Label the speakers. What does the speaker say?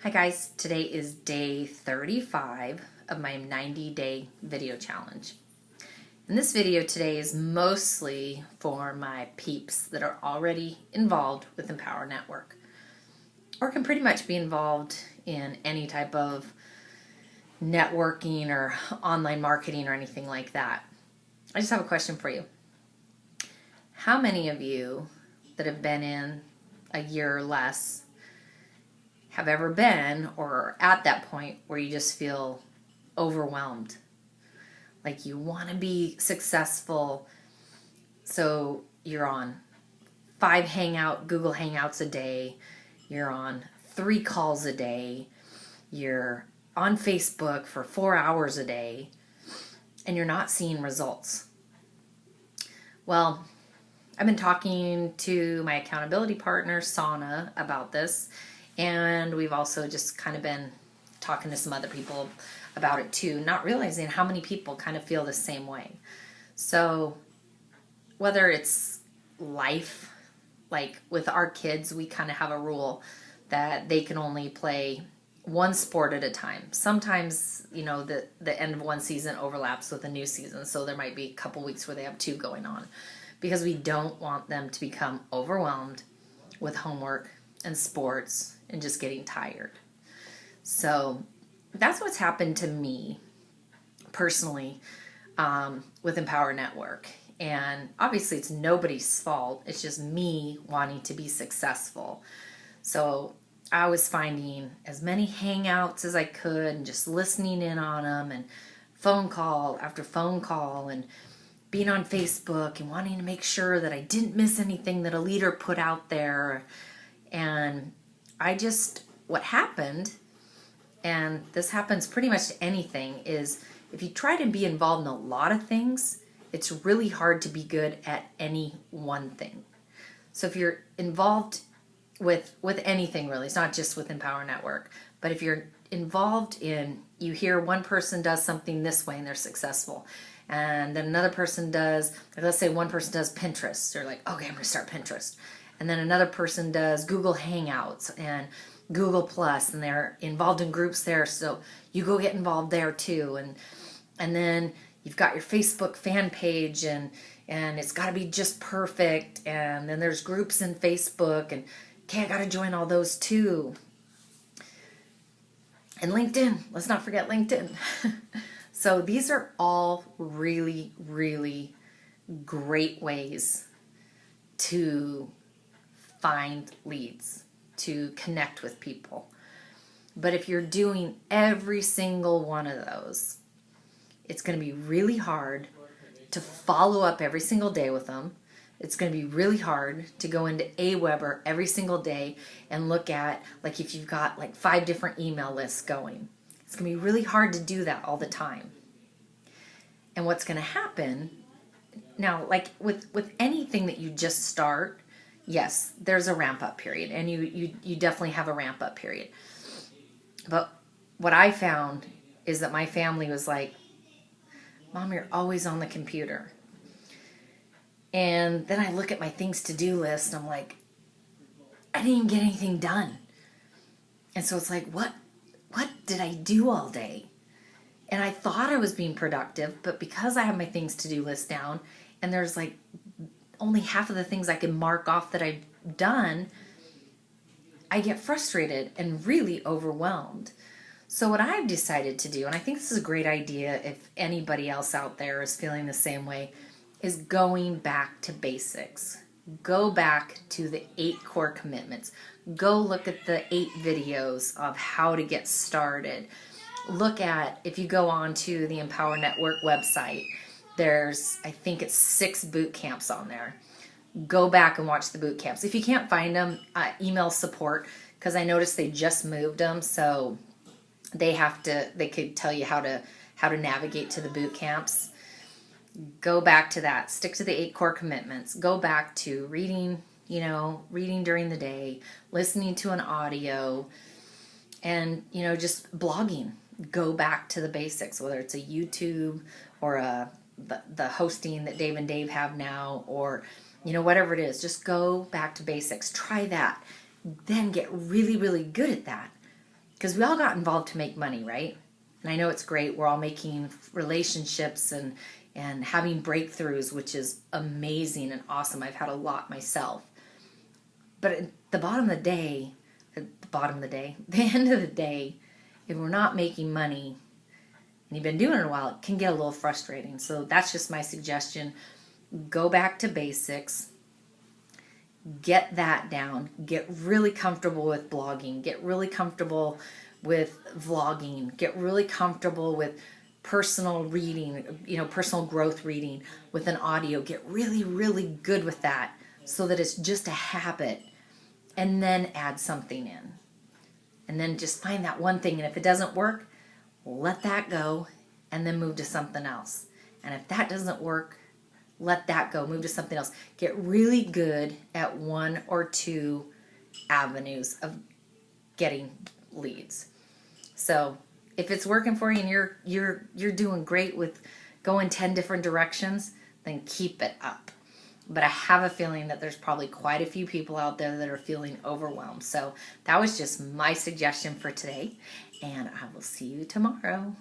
Speaker 1: Hi guys, today is day 35 of my 90-day video challenge. And this video today is mostly for my peeps that are already involved with Empower Network or can pretty much be involved in any type of networking or online marketing or anything like that. I just have a question for you. How many of you that have been in a year or less have ever been or are at that point where you just feel overwhelmed? Like you want to be successful, so you're on 5 Google Hangouts a day, you're on 3 calls a day, you're on Facebook for 4 hours a day, and you're not seeing results. Well, I've been talking to my accountability partner, Sana, about this, and we've also just kind of been talking to some other people about it too, not realizing how many people kind of feel the same way. So whether it's life, like with our kids, we kind of have a rule that they can only play one sport at a time. Sometimes, the end of one season overlaps with a new season, so there might be a couple weeks where they have 2 going on, because we don't want them to become overwhelmed with homework and sports and just getting tired. So that's what's happened to me personally with Empower Network. And obviously it's nobody's fault. It's just me wanting to be successful. So I was finding as many hangouts as I could and just listening in on them, and phone call after phone call, and being on Facebook and wanting to make sure that I didn't miss anything that a leader put out there. And what happened, and this happens pretty much to anything, is if you try to be involved in a lot of things, it's really hard to be good at any one thing. So if you're involved with anything really, it's not just with Empower Network, but if you're involved in, you hear one person does something this way and they're successful, and then another person does, let's say one person does Pinterest, they're like, okay, I'm gonna start Pinterest. And then another person does Google Hangouts and Google Plus, and they're involved in groups there, so you go get involved there too. And then you've got your Facebook fan page, and it's got to be just perfect. And then there's groups in Facebook, and okay, I got to join all those too. And LinkedIn, let's not forget LinkedIn. So these are all really, really great ways to find leads, to connect with people. But if you're doing every single one of those, it's going to be really hard to follow up every single day with them. It's going to be really hard to go into Aweber every single day and look at, like, if you've got like 5 different email lists going. It's going to be really hard to do that all the time. And what's going to happen now, like with anything that you just start, yes, there's a ramp up period, and you definitely have a ramp up period. But what I found is that my family was like, Mom, you're always on the computer. And then I look at my things to do list, and I'm like, I didn't even get anything done. And so it's like, what did I do all day? And I thought I was being productive, but because I have my things to do list down, and there's like only half of the things I can mark off that I've done, I get frustrated and really overwhelmed. So what I've decided to do, and I think this is a great idea if anybody else out there is feeling the same way, is going back to basics. Go back to the 8 core commitments. Go look at the 8 videos of how to get started. Look at, if you go on to the Empower Network website, there's, I think it's 6 boot camps on there. Go back and watch the boot camps. If you can't find them, email support, because I noticed they just moved them, so they could tell you how to navigate to the boot camps. Go back to that. Stick to the 8 core commitments. Go back to reading during the day, listening to an audio, and just blogging. Go back to the basics, whether it's a YouTube or the hosting that Dave and Dave have now, or whatever it is. Just go back to basics. Try that. Then get really, really good at that. because we all got involved to make money, right? And I know it's great. We're all making relationships and having breakthroughs, which is amazing and awesome. I've had a lot myself. But at the bottom of the day, the end of the day, if we're not making money and you've been doing it a while, it can get a little frustrating. So that's just my suggestion. Go back to basics. Get that down. Get really comfortable with blogging. Get really comfortable with vlogging. Get really comfortable with personal reading, personal growth reading with an audio. Get really, really good with that so that it's just a habit. And then add something in. And then just find that one thing. And if it doesn't work, let that go and then move to something else. And if that doesn't work, let that go, move to something else. Get really good at one or two avenues of getting leads. So if it's working for you and you're doing great with going 10 different directions, then keep it up. But I have a feeling that there's probably quite a few people out there that are feeling overwhelmed. So that was just my suggestion for today, and I will see you tomorrow.